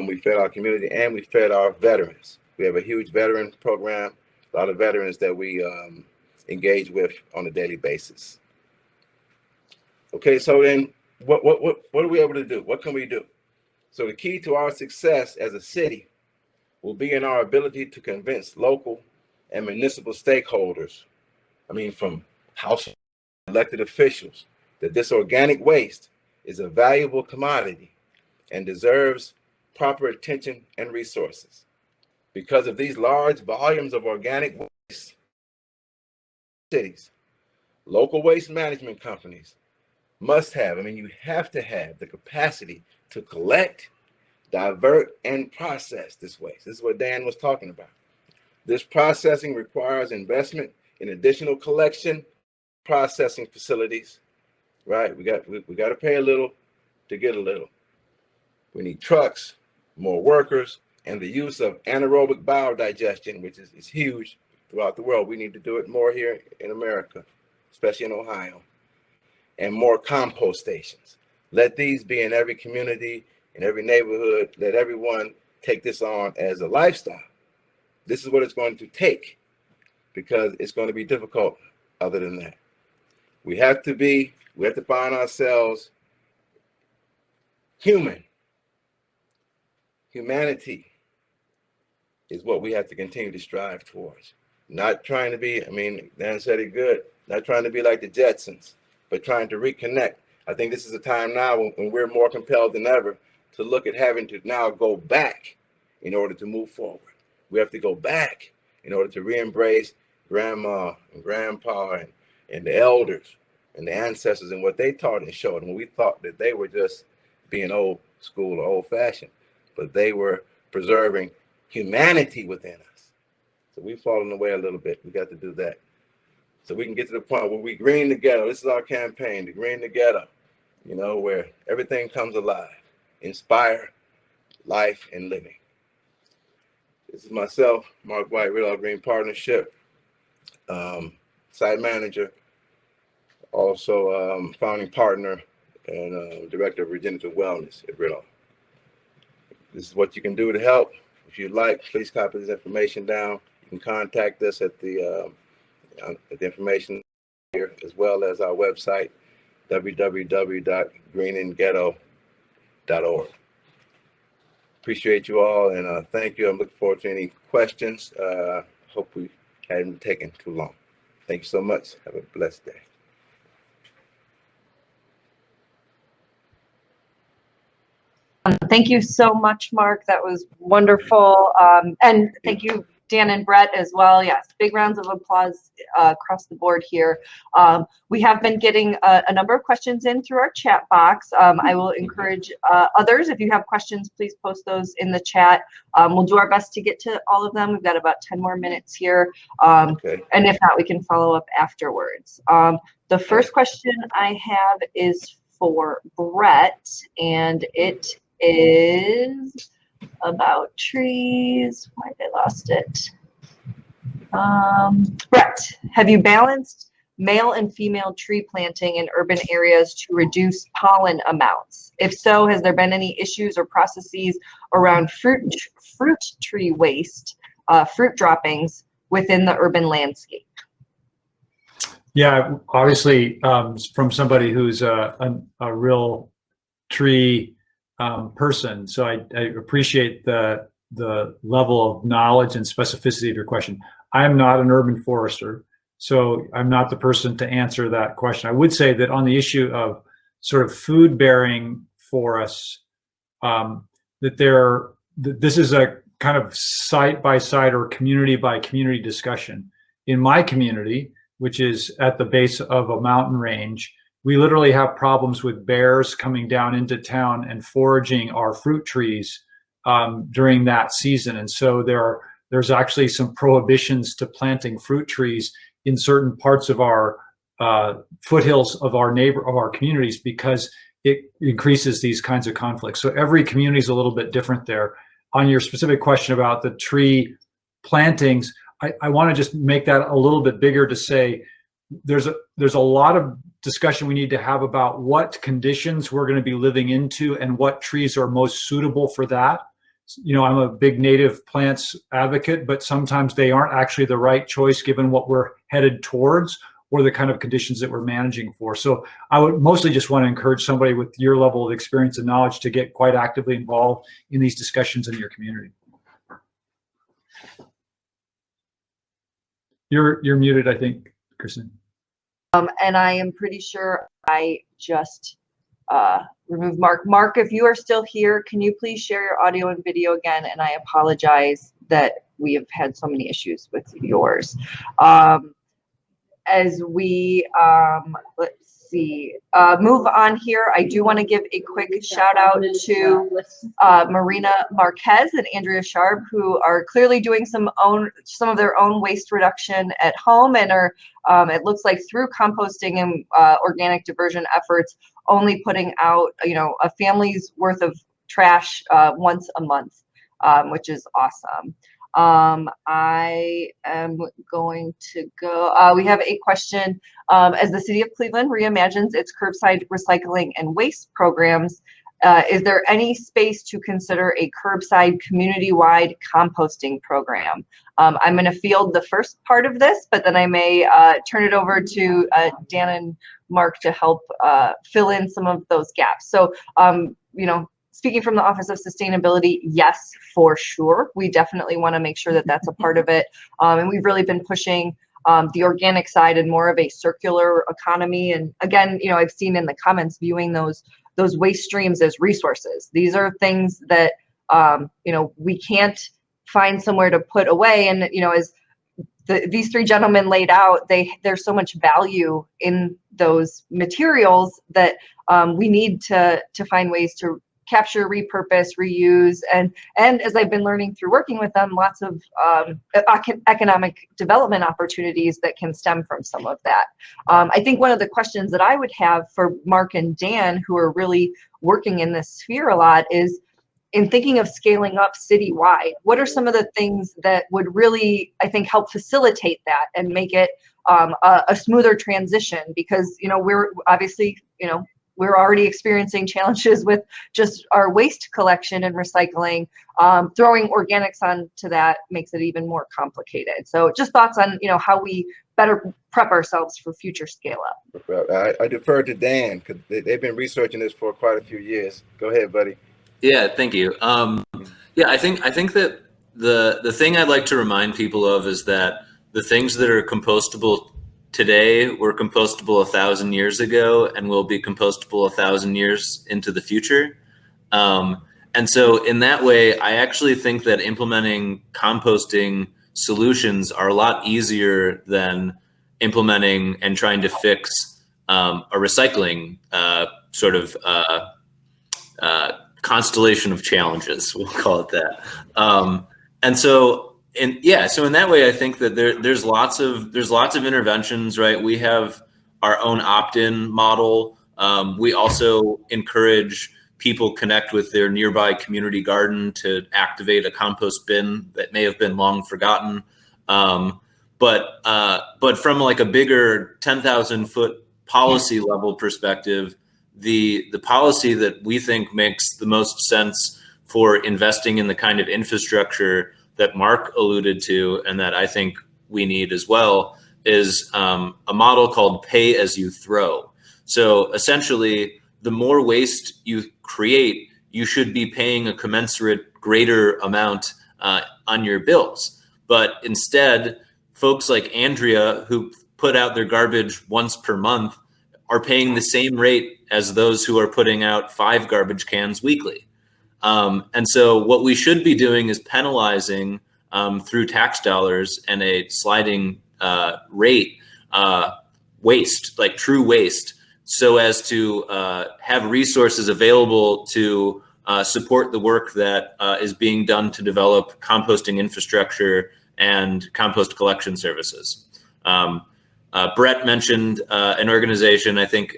We fed our community and we fed our veterans. We have a huge veteran program, a lot of veterans that we engage with on a daily basis. Okay, so then what are we able to do? What can we do? So the key to our success as a city will be in our ability to convince local and municipal stakeholders, from house elected officials, that this organic waste is a valuable commodity and deserves proper attention and resources. Because of these large volumes of organic waste, cities, local waste management companies must have, you have to have the capacity to collect, divert, and process this waste. This is what Dan was talking about. This processing requires investment in additional collection, processing facilities, right? We got to pay a little to get a little. We need trucks, more workers, and the use of anaerobic biodigestion, which is huge throughout the world. We need to do it more here in America, especially in Ohio, and more compost stations. Let these be in every community, in every neighborhood. Let everyone take this on as a lifestyle. This is what it's going to take, because it's going to be difficult other than that. We have to find ourselves human. Humanity is what we have to continue to strive towards. Not trying to be, Dan said it good, not trying to be like the Jetsons, but trying to reconnect. I think this is a time now when we're more compelled than ever to look at having to now go back in order to move forward. We have to go back in order to re-embrace grandma and grandpa and the elders and the ancestors and what they taught and showed. And we thought that they were just being old school or old fashioned, but they were preserving humanity within us. So we've fallen away a little bit. We got to do that. So we can get to the point where we green the ghetto. This is our campaign, to green the ghetto, where everything comes alive, inspire life and living. This is myself, Marc White, Red All Green Partnership, site manager, also founding partner and director of regenerative wellness at Red All. This is what you can do to help. If you'd like, please copy this information down. You can contact us at the information here, as well as our website, www.greenandghetto.org. Appreciate you all, and thank you. I'm looking forward to any questions. Hope we hadn't taken too long. Thank you so much. Have a blessed day. Thank you so much, Marc. That was wonderful. And thank you, Dan and Brett, as well. Yes, big rounds of applause across the board here. We have been getting a number of questions in through our chat box. I will encourage others, if you have questions, please post those in the chat. We'll do our best to get to all of them. We've got about 10 more minutes here. Okay. And if not, we can follow up afterwards. The first question I have is for Brett, and it is about trees. Why did I lost it? Brett, have you balanced male and female tree planting in urban areas to reduce pollen amounts? If so, has there been any issues or processes around fruit tree waste, fruit droppings within the urban landscape? Yeah, obviously, from somebody who's a real tree person, so I appreciate the level of knowledge and specificity of your question. I am not an urban forester, so I'm not the person to answer that question. I would say that on the issue of sort of food bearing for us, this is a kind of site by site or community by community discussion. In my community, which is at the base of a mountain range, we literally have problems with bears coming down into town and foraging our fruit trees during that season. And so there's actually some prohibitions to planting fruit trees in certain parts of our foothills of our communities, because it increases these kinds of conflicts. So every community is a little bit different there. On your specific question about the tree plantings, I want to just make that a little bit bigger to say there's a lot of discussion we need to have about what conditions we're going to be living into and what trees are most suitable for that. You know, I'm a big native plants advocate, but sometimes they aren't actually the right choice given what we're headed towards or the kind of conditions that we're managing for. So I would mostly just want to encourage somebody with your level of experience and knowledge to get quite actively involved in these discussions in your community. You're muted, I think, Kristen. And I am pretty sure I just removed Mark. Mark, if you are still here, can you please share your audio and video again? And I apologize that we have had so many issues with yours. As we, let's see, move on here, I do want to give a quick shout out to Marina Marquez and Andrea Sharp, who are clearly doing some of their own waste reduction at home, and are, it looks like through composting and organic diversion efforts, only putting out, you know, a family's worth of trash once a month, which is awesome. I am going to go, we have a question. As the City of Cleveland reimagines its curbside recycling and waste programs, is there any space to consider a curbside community-wide composting program? I'm going to field the first part of this, but then I may turn it over to Dan and Mark to help fill in some of those gaps. So, you know, speaking from the Office of Sustainability, yes, for sure. We definitely want to make sure that that's a part of it. And we've really been pushing the organic side and more of a circular economy. And again, you know, I've seen in the comments viewing those waste streams as resources. These are things that, you know, we can't find somewhere to put away. And, you know, as these three gentlemen laid out, there's so much value in those materials that we need to find ways to capture, repurpose, reuse, and as I've been learning through working with them, lots of economic development opportunities that can stem from some of that. I think one of the questions that I would have for Mark and Dan, who are really working in this sphere a lot, is in thinking of scaling up citywide, what are some of the things that would really, I think, help facilitate that and make it a smoother transition? Because, you know, we're obviously, you know, we're already experiencing challenges with just our waste collection and recycling. Throwing organics onto that makes it even more complicated. So just thoughts on, you know, how we better prep ourselves for future scale up. I defer to Dan because they've been researching this for quite a few years. Go ahead, buddy. Yeah, thank you. Yeah, I think that the thing I'd like to remind people of is that the things that are compostable today were compostable 1,000 years ago and will be compostable 1,000 years into the future. And so in that way, I actually think that implementing composting solutions are a lot easier than implementing and trying to fix a recycling sort of constellation of challenges, we'll call it that. And so in that way, I think that there's lots of interventions, right? We have our own opt-in model. We also encourage people connect with their nearby community garden to activate a compost bin that may have been long forgotten. But from like a bigger 10,000 foot policy level perspective, the policy that we think makes the most sense for investing in the kind of infrastructure that Mark alluded to, and that I think we need as well, is a model called pay as you throw. So essentially, the more waste you create, you should be paying a commensurate greater amount on your bills. But instead, folks like Andrea, who put out their garbage once per month, are paying the same rate as those who are putting out 5 garbage cans weekly. And so what we should be doing is penalizing through tax dollars and a sliding rate waste, like true waste, so as to have resources available to support the work that is being done to develop composting infrastructure and compost collection services. Brett mentioned an organization, I think,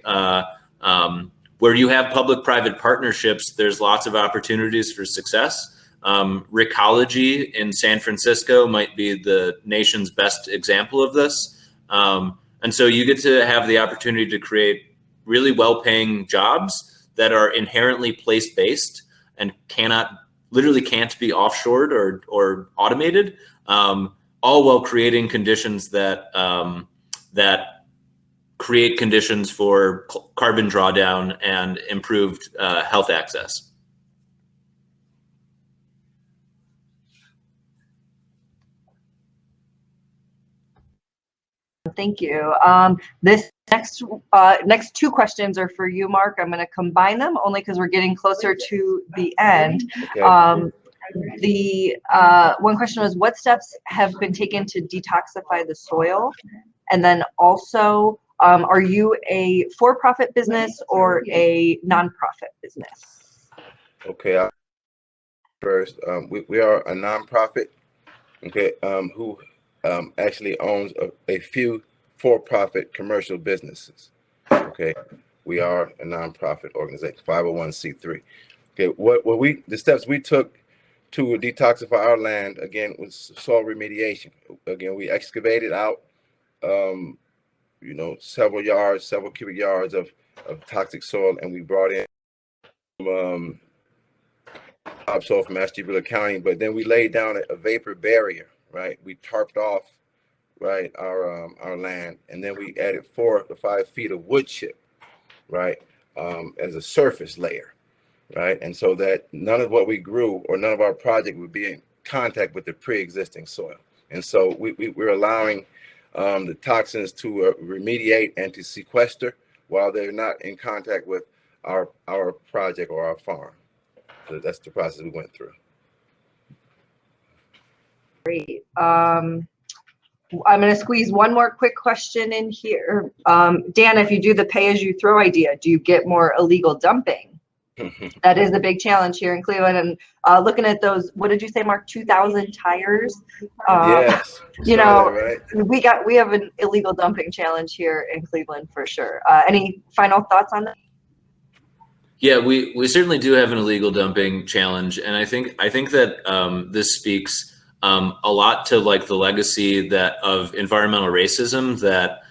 where you have public-private partnerships, there's lots of opportunities for success. Recology in San Francisco might be the nation's best example of this. And so you get to have the opportunity to create really well-paying jobs that are inherently place-based and literally can't be offshored or automated, all while creating conditions that create conditions for carbon drawdown and improved health access. Thank you. This next 2 questions are for you, Marc. I'm going to combine them only because we're getting closer to the end. Okay. The one question was, what steps have been taken to detoxify the soil? And then also, are you a for-profit business or a nonprofit business? Okay. First, we are a nonprofit, okay, who actually owns a few for-profit commercial businesses. Okay, we are a nonprofit organization, 501c3. Okay, the steps we took to detoxify our land, again, was soil remediation. Again, we excavated out, several cubic yards of toxic soil, and we brought in topsoil from Ashtabula County, but then we laid down a vapor barrier, right? We tarped off, right, our land, and then we added 4 to 5 feet of wood chip, right, as a surface layer, right? And so that none of what we grew or none of our project would be in contact with the pre-existing soil. And so we're allowing the toxins to remediate and to sequester while they're not in contact with our project or our farm. So that's the process we went through. Great. I'm going to squeeze one more quick question in here. Dan, if you do the pay-as-you-throw idea, do you get more illegal dumping? That is the big challenge here in Cleveland. And looking at those, what did you say, Marc? 2,000 tires. Yes. Right? we have an illegal dumping challenge here in Cleveland for sure. Any final thoughts on that? Yeah, we certainly do have an illegal dumping challenge, and I think that this speaks a lot to like the legacy of environmental racism that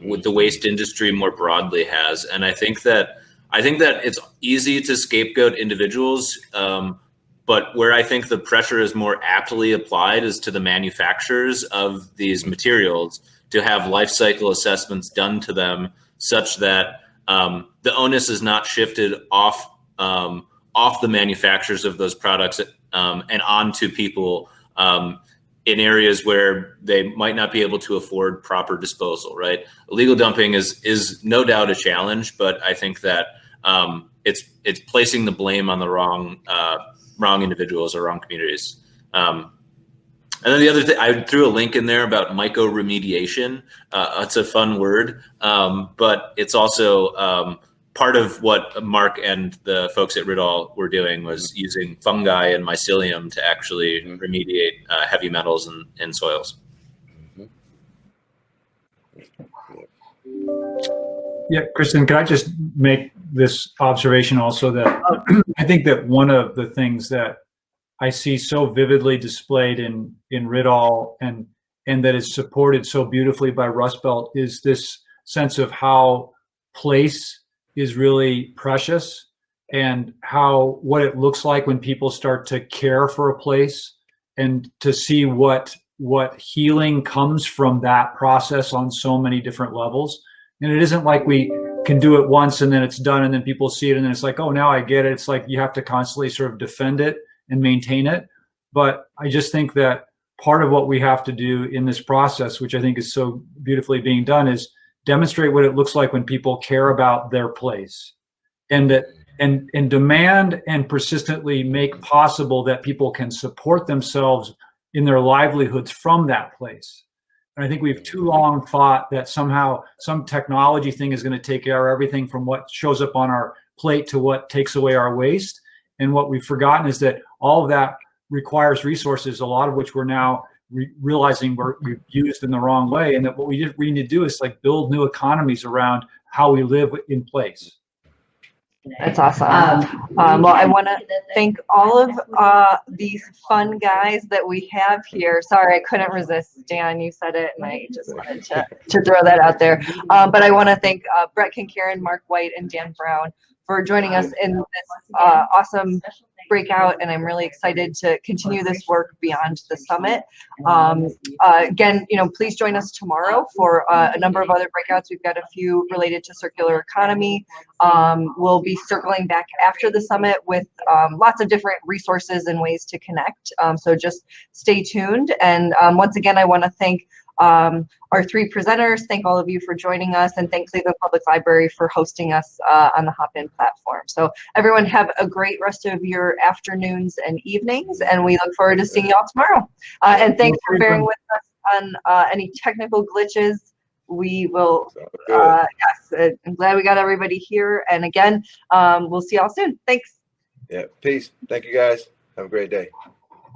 with the waste industry more broadly has, and I think that it's easy to scapegoat individuals, but where I think the pressure is more aptly applied is to the manufacturers of these materials to have life cycle assessments done to them such that the onus is not shifted off the manufacturers of those products and onto people in areas where they might not be able to afford proper disposal, right? Illegal dumping is no doubt a challenge, but I think that it's placing the blame on the wrong individuals or wrong communities. And then the other thing, I threw a link in there about mycoremediation. It's a fun word, but it's also part of what Marc and the folks at Rittal were doing was using fungi and mycelium to actually remediate heavy metals in soils. Yeah, Kristen, can I just make this observation also that I think that one of the things that I see so vividly displayed in Rittal and that is supported so beautifully by Rust Belt is this sense of how place is really precious and what it looks like when people start to care for a place and to see what healing comes from that process on so many different levels. And it isn't like we can do it once and then it's done and then people see it and then it's like, oh, now I get it. It's like you have to constantly sort of defend it and maintain it. But I just think that part of what we have to do in this process, which I think is so beautifully being done, is demonstrate what it looks like when people care about their place, and that and demand and persistently make possible that people can support themselves in their livelihoods from that place. And I think we've too long thought that somehow some technology thing is going to take care of everything from what shows up on our plate to what takes away our waste. And what we've forgotten is that all of that requires resources, a lot of which we're now realizing we've used in the wrong way. And that what we need to do is like build new economies around how we live in place. That's awesome. Well, I want to thank all of these fun guys that we have here. Sorry, I couldn't resist. Dan, you said it, and I just wanted to throw that out there. But I want to thank Brett KenCairn, Marc White, and Dan Brown for joining us in this awesome breakout, and I'm really excited to continue this work beyond the summit. Again, please join us tomorrow for a number of other breakouts. We've got a few related to circular economy. We'll be circling back after the summit with lots of different resources and ways to connect. So just stay tuned. And once again, I want to thank our three presenters. Thank all of you for joining us, and thank Cleveland Public Library for hosting us on the Hop-In platform. So everyone have a great rest of your afternoons and evenings, and we look forward to seeing you all tomorrow. And thanks for bearing with us on any technical glitches. We will, yes, I'm glad we got everybody here. And again, we'll see y'all soon. Thanks. Yeah, peace. Thank you guys. Have a great day.